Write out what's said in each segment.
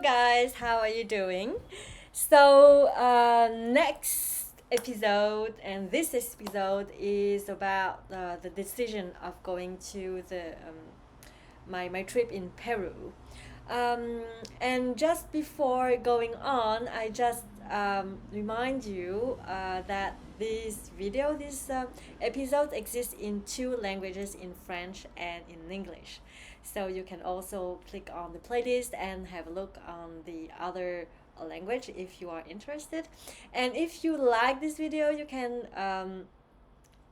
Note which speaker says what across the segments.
Speaker 1: guys, how are you doing? So, next episode, and this episode is about the decision of going to my trip in Peru. Um, and just before going on, I just remind you that this episode exists in two languages, in French and in English. So you can also click on the playlist and have a look on the other language if you are interested. And if you like this video, you can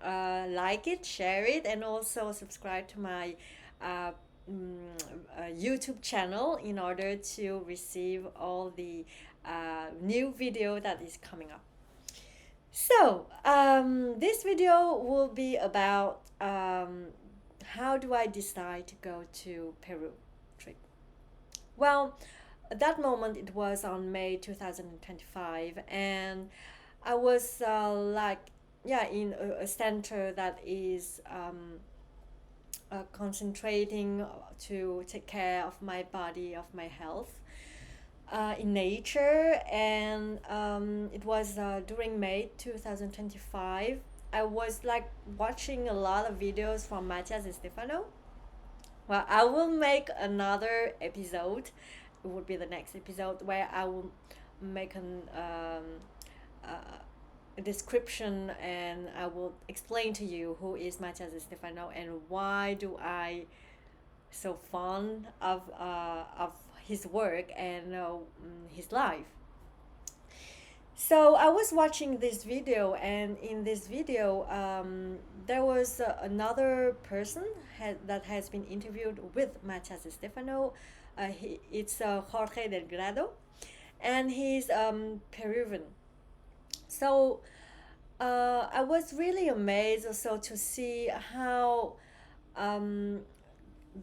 Speaker 1: like it, share it, and also subscribe to my uh, YouTube channel in order to receive all the new video that is coming up. So, this video will be about how do I decide to go to Peru trip. Well, at that moment it was on May 2025, and I was in a center that is concentrating to take care of my body, of my health, in nature. And it was during May 2025. I was like watching a lot of videos from Matias and Stefano. Well, I will make another episode. It would be the next episode where I will make a description, and I will explain to you who is Matias and Stefano and why do I so fond of his work and his life. So I was watching this video, and in this video, there was another person that has been interviewed with Matias Stefano. It's Jorge Delgado, and he's Peruvian. So I was really amazed also to see how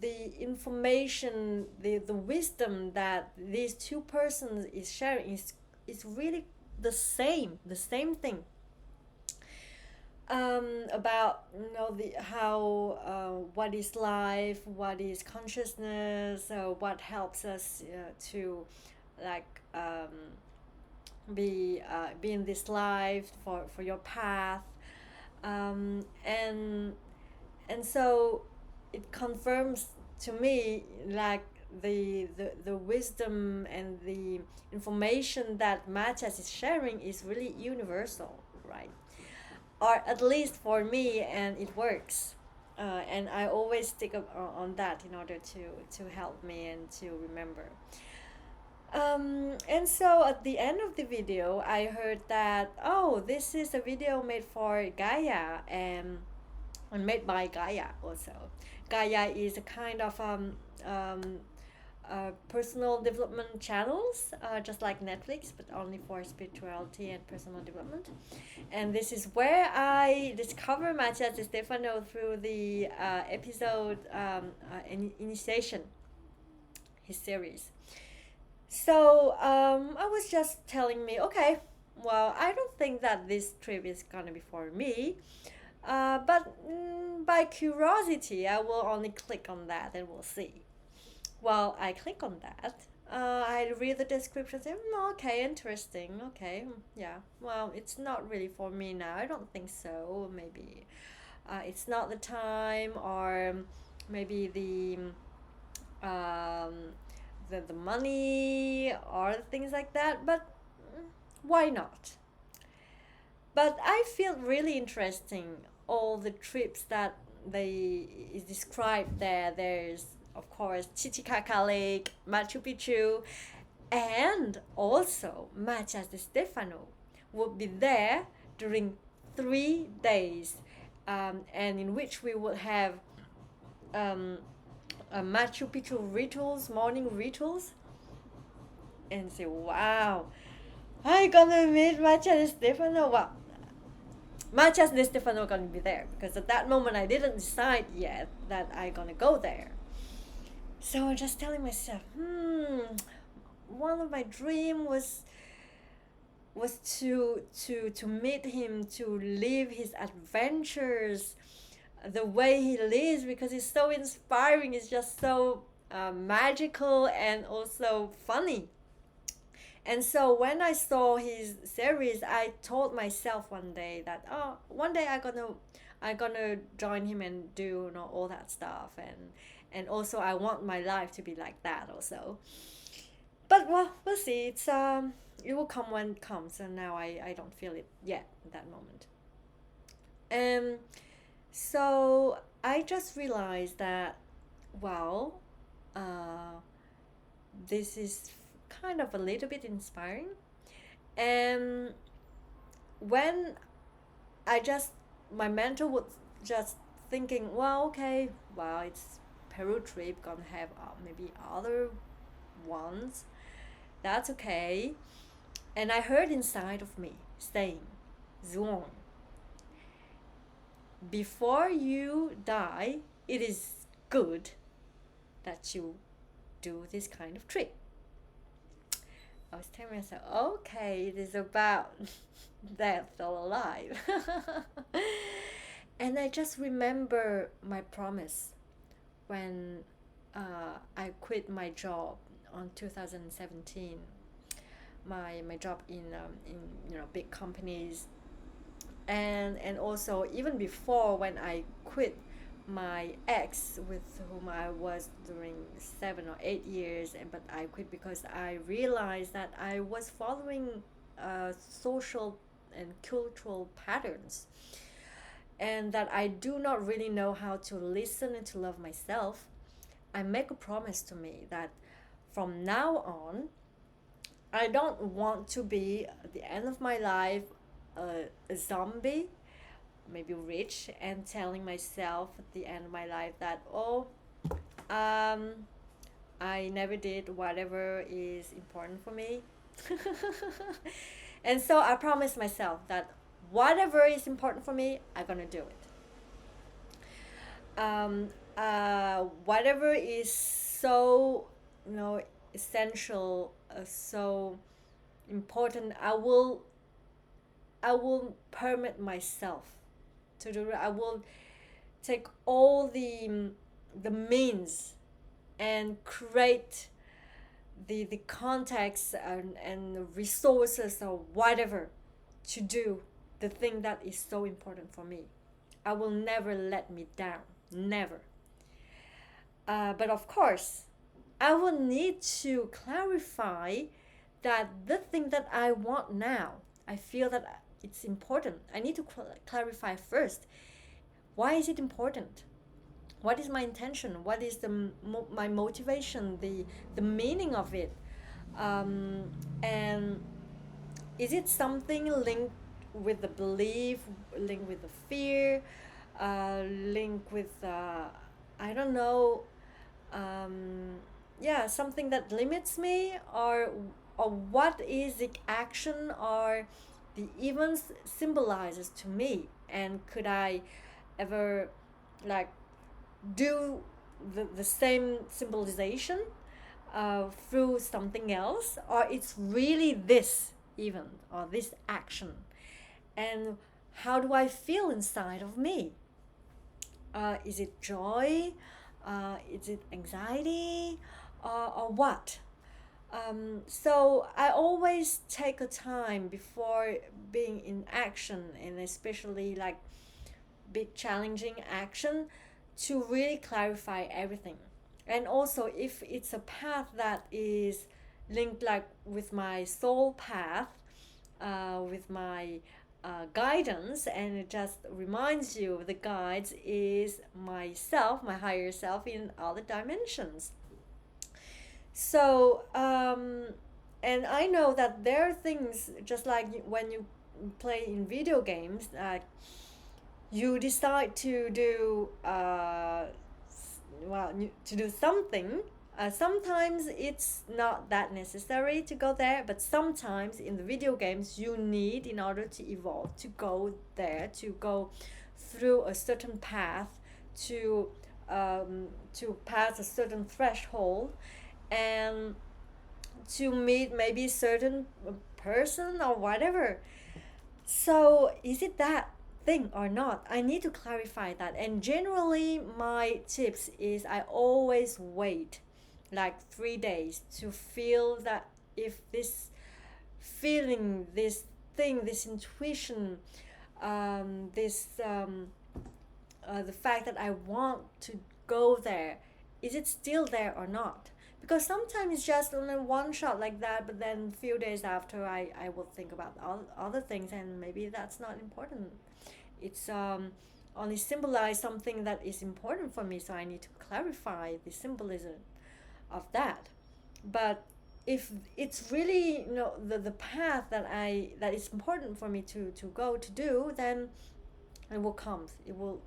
Speaker 1: the information, the wisdom that these two persons is sharing is really the same thing, about the how what is life, what is consciousness, what helps us to like be in this life for your path, and so it confirms to me like the wisdom and the information that Matias is sharing is really universal, right? Or at least for me, and it works. And I always stick up on that in order to help me and to remember. And so at the end of the video, I heard that, oh, this is a video made for Gaia, and made by Gaia also. Gaia is a kind of personal development channels, just like Netflix, but only for spirituality and personal development. And this is where I discover Matias Stefano through the episode Initiation, his series. So I was just telling me, okay, well, I don't think that this trip is gonna be for me. But by curiosity, I will only click on that and we'll see. Well, I click on that. I read the description, say, okay, interesting, okay, yeah. Well, it's not really for me now. I don't think so. Maybe it's not the time, or maybe the money or things like that. But why not? But I feel really interesting all the trips that they is described there. There's of course Titicaca Lake, Machu Picchu, and also Matias de Stefano would be there during 3 days, and in which we would have Machu Picchu rituals, morning rituals, and say, wow, I gonna meet Matias de Stefano. Well, Matias de Stefano gonna be there, because at that moment I didn't decide yet that I gonna go there. So I'm just telling myself, one of my dream was to meet him, to live his adventures, the way he lives, because it's so inspiring. It's just so magical and also funny. And so when I saw his series, I told myself one day that, oh, one day I gonna join him and do, you know, all that stuff, and also I want my life to be like that also. But well, we'll see. It will come when it comes, and now I don't feel it yet at that moment. Um, so I just realized that, well, uh, this is kind of a little bit inspiring. And when I just, my mentor was just thinking, well, okay, well, it's Peru trip, gonna have maybe other ones. That's okay. And I heard inside of me saying, Zuong, before you die, it is good that you do this kind of trip. I was telling myself, okay, it is about death or alive. And I just remember my promise when I quit my job on 2017. My job in big companies, and also even before, when I quit my ex with whom I was during 7 or 8 years, but I quit because I realized that I was following social and cultural patterns, and that I do not really know how to listen and to love myself. I make a promise to me that from now on, I don't want to be at the end of my life a zombie, maybe rich, and telling myself at the end of my life that, oh, um, I never did whatever is important for me. And so I promised myself that whatever is important for me, I'm gonna do it. Whatever is so, essential, so important, I will permit myself to do it. I will take all the means and create the context and resources or whatever to do the thing that is so important for me. I will never let me down, never. But of course, I will need to clarify that the thing that I want now, I feel that it's important. I need to clarify first. Why is it important? What is my intention? What is my motivation? The meaning of it? And is it something linked with the belief, linked with the fear, linked with I don't know, yeah, something that limits me, or what is the action or the events symbolizes to me, and could I ever like do the same symbolization through something else, or it's really this event or this action, and how do I feel inside of me? Is it joy? Is it anxiety? Or what? So I always take a time before being in action, and especially like big challenging action, to really clarify everything. And also, if it's a path that is linked like with my soul path, with my guidance, and it just reminds you the guides is myself, my higher self in other dimensions. So and I know that there are things, just like when you play in video games, you decide to do to do something. Sometimes it's not that necessary to go there, but sometimes in the video games you need, in order to evolve, to go there, to go through a certain path, to pass a certain threshold, and to meet maybe certain person or whatever. So is it that thing or not? I need to clarify that. And generally my tips is I always wait like 3 days to feel that if this feeling, this thing, this intuition, the fact that I want to go there, is it still there or not? Because sometimes it's just only one shot like that, but then a few days after I will think about all other things, and maybe that's not important. It's only symbolize something that is important for me, so I need to clarify the symbolism of that. But if it's really, the path that is important for me to go to do, then it will come. It will,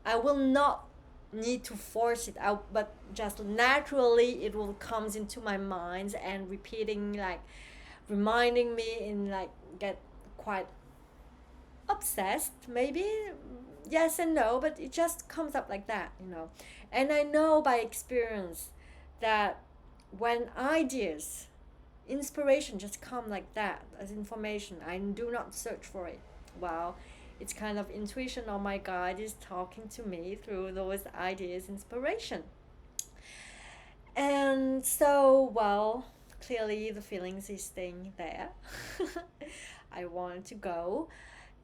Speaker 1: I will not need to force it out, but just naturally it will comes into my mind and repeating, like reminding me, and like get quite obsessed maybe. Yes and no, but it just comes up like that. And I know by experience that when ideas, inspiration just come like that as information, I do not search for it. Wow, it's kind of intuition, or my guide is talking to me through those ideas, inspiration. And so, well, clearly the feelings is staying there. I want to go,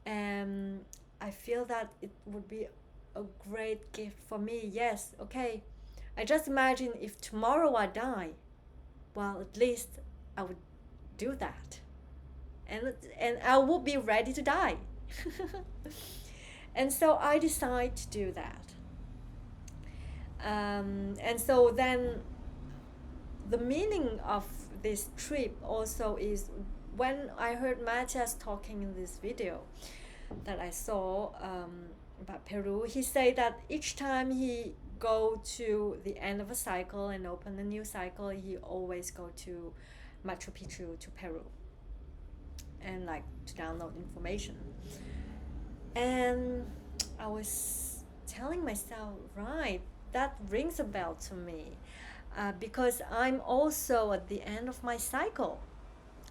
Speaker 1: and I feel that it would be a great gift for me. Yes, okay. I just imagine if tomorrow I die, well, at least I would do that, and I would be ready to die. And so I decide to do that. And so then the meaning of this trip also is, when I heard Matthias talking in this video that I saw about Peru, he said that each time he go to the end of a cycle and open a new cycle, he always go to Machu Picchu, to Peru, and like to download information. And I was telling myself, right, that rings a bell to me, because I'm also at the end of my cycle,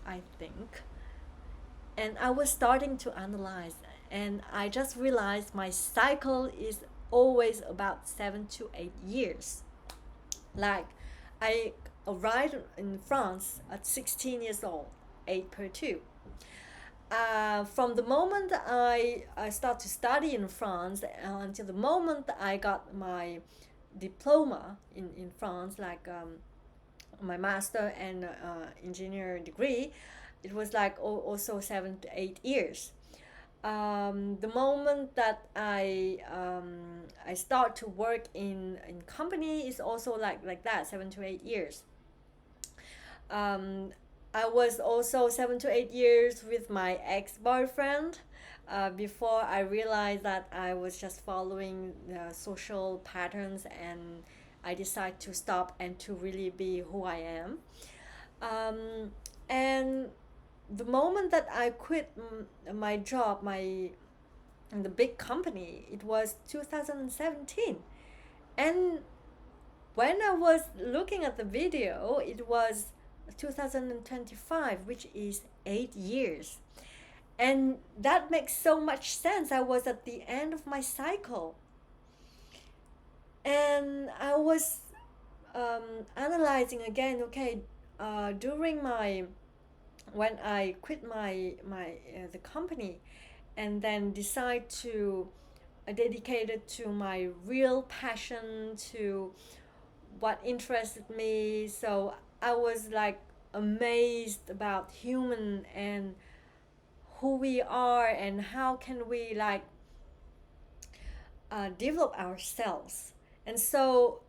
Speaker 1: I think. And I was starting to analyze, and I just realized my cycle is always about 7 to 8 years. Like, I arrived in France at 16 years old, Ep.3. From the moment I start to study in France until the moment I got my diploma in France, like my master and engineer degree, it was like also 7 to 8 years. The moment that I start to work in company is also like that, 7 to 8 years. I was also 7 to 8 years with my ex-boyfriend, before I realized that I was just following the social patterns, and I decided to stop and to really be who I am. And the moment that I quit my job, in the big company, it was 2017. And when I was looking at the video, it was 2025, which is 8 years. And that makes so much sense. I was at the end of my cycle. And I was analyzing again, okay, during when I quit the company, and then decide to dedicate it to my real passion, to what interested me. So I was like amazed about human and who we are, and how can we like develop ourselves. And so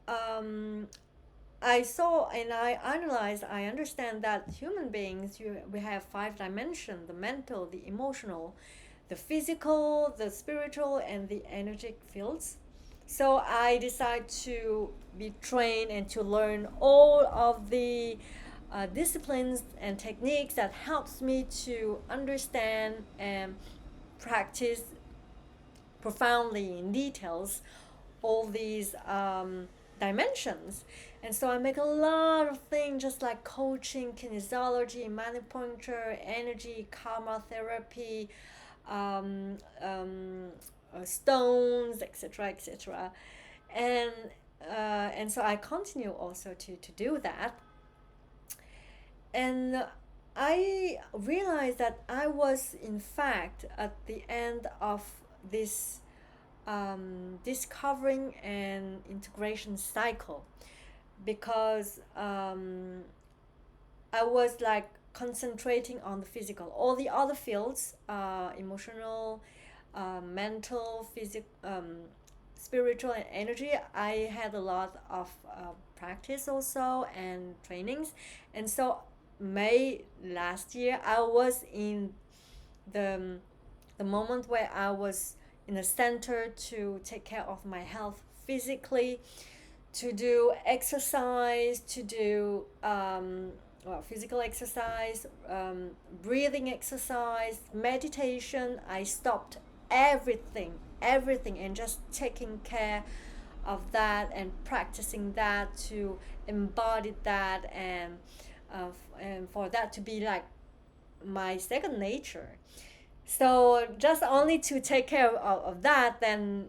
Speaker 1: I saw and I analyzed, I understand that human beings, we have 5 dimensions: the mental, the emotional, the physical, the spiritual, and the energetic fields. So I decided to be trained and to learn all of the disciplines and techniques that helps me to understand and practice profoundly in details all these dimensions. And so I make a lot of things, just like coaching, kinesiology, manipuncture, energy, karma therapy, stones, etc., etc. And so I continue also to do that. And I realized that I was, in fact, at the end of this discovering and integration cycle, because I was like concentrating on the physical. All the other fields, emotional, mental, physical, spiritual, and energy, I had a lot of practice also and trainings. And so, May last year, I was in the, the moment where I was in the center to take care of my health physically, to do exercise, to do physical exercise, breathing exercise, meditation. I stopped everything, and just taking care of that and practicing that to embody that, and for that to be like my second nature. So just only to take care of that, then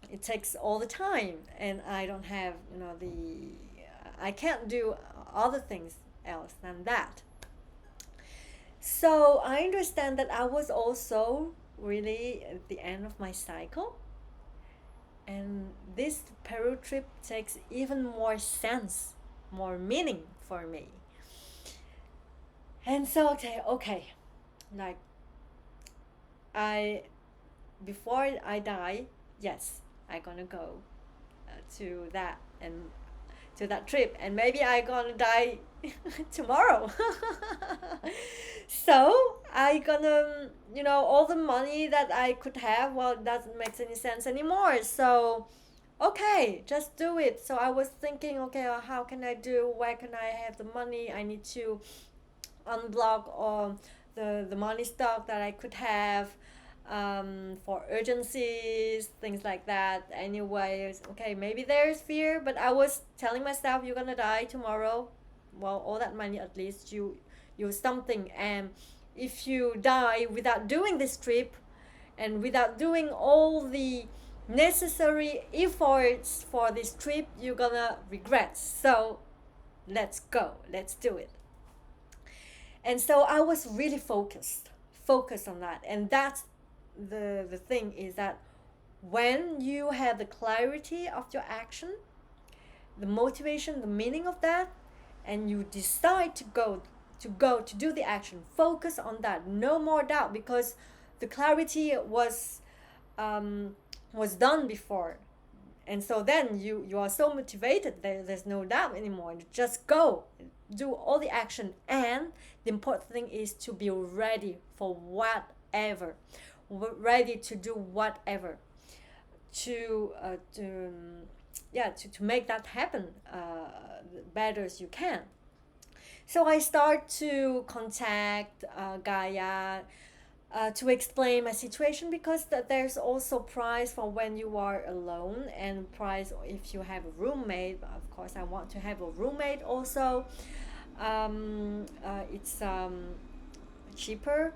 Speaker 1: it takes all the time, and I don't have I can't do other things else than that. So I understand that I was also really at the end of my cycle, and this Peru trip takes even more sense, more meaning for me. And so, okay, like, I before I die, yes, I gonna go to that, and to that trip, and maybe I gonna die tomorrow. So I gonna, all the money that I could have, well, it doesn't make any sense anymore. So okay, just do it. So I was thinking, okay, how can I do, where can I have the money? I need to unblock all the money stock that I could have, for urgencies, things like that. Anyways, okay, maybe there's fear, but I was telling myself, you're gonna die tomorrow. Well, all that money, at least you something. And if you die without doing this trip, and without doing all the necessary efforts for this trip, you're gonna regret. So let's go, let's do it. And so I was really focused on that. And that's the thing, is that when you have the clarity of your action, the motivation, the meaning of that, and you decide to do the action, focus on that, no more doubt, because the clarity was done before. And so then you are so motivated, there's no doubt anymore. You just go, do all the action. And the important thing is to be ready for whatever, ready to do whatever, to make that happen, better as you can. So I start to contact Gaia, to explain my situation, because there's also price for when you are alone, and price if you have a roommate. Of course, I want to have a roommate also. It's cheaper,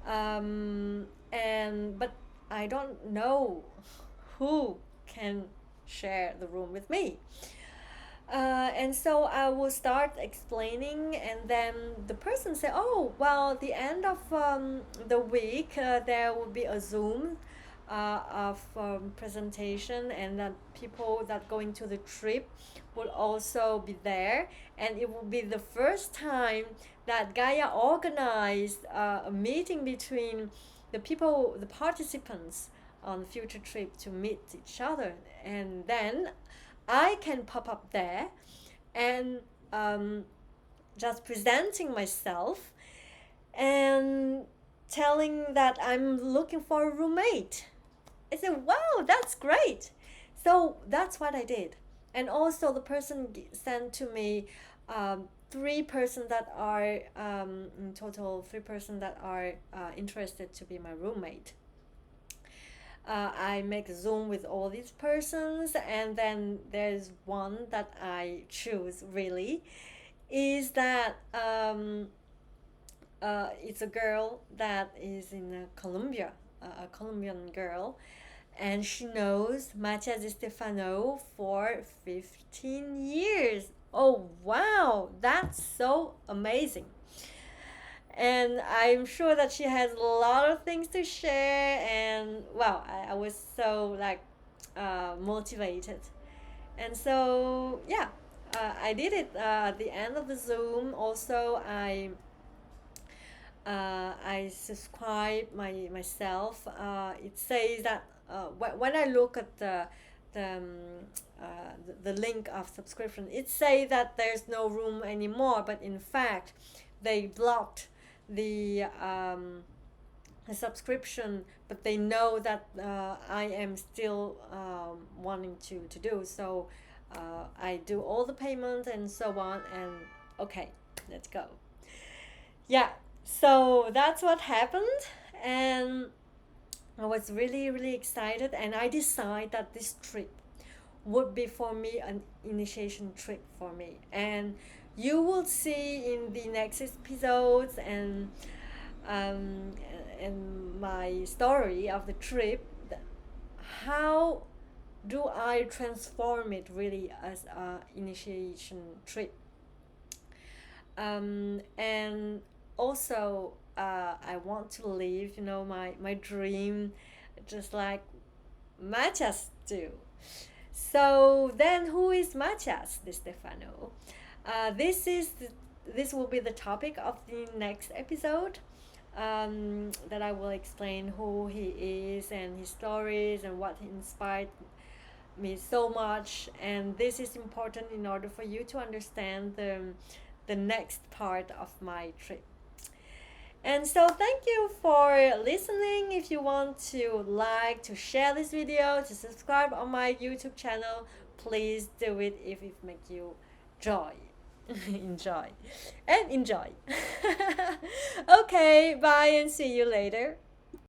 Speaker 1: and but I don't know who can share the room with me. And so I will start explaining, and then the person say, "Oh, well, the end of the week, there will be a Zoom of presentation, and that people that going to the trip will also be there, and it will be the first time that Gaia organized a meeting between the people, the participants on the future trip, to meet each other, and then I can pop up there and just presenting myself and telling that I'm looking for a roommate." I said, "Wow, that's great." So that's what I did. And also the person sent to me, three persons that are, in total, three persons that are interested to be my roommate. I make a Zoom with all these persons, and then there's one that I choose, really, is that it's a girl that is in Colombia, a Colombian girl, and she knows Matthias Di Stefano for 15 years. Oh, wow, that's so amazing. And I'm sure that she has a lot of things to share. And wow, I was so like motivated. And so, yeah, I did it at the end of the Zoom. Also, I subscribe myself. It says that when I look at the, um, the link of subscription, it says that there's no room anymore. But in fact, they blocked the subscription, but they know that I am still wanting to do so. I do all the payment and so on, and okay, let's go. Yeah, so that's what happened, and I was really really excited, and I decided that this trip would be for me an initiation trip for me, and you will see in the next episodes um, and my story of the trip, how do I transform it really as a initiation trip, and also I want to live, my dream, just like Matias do. So then, who is Matias Di Stefano? This will be the topic of the next episode. That I will explain who he is and his stories and what inspired me so much. And this is important in order for you to understand the next part of my trip. And so thank you for listening. If you want to like, to share this video, to subscribe on my YouTube channel, please do it if it makes you joy. Enjoy. And enjoy. Okay, bye and see you later.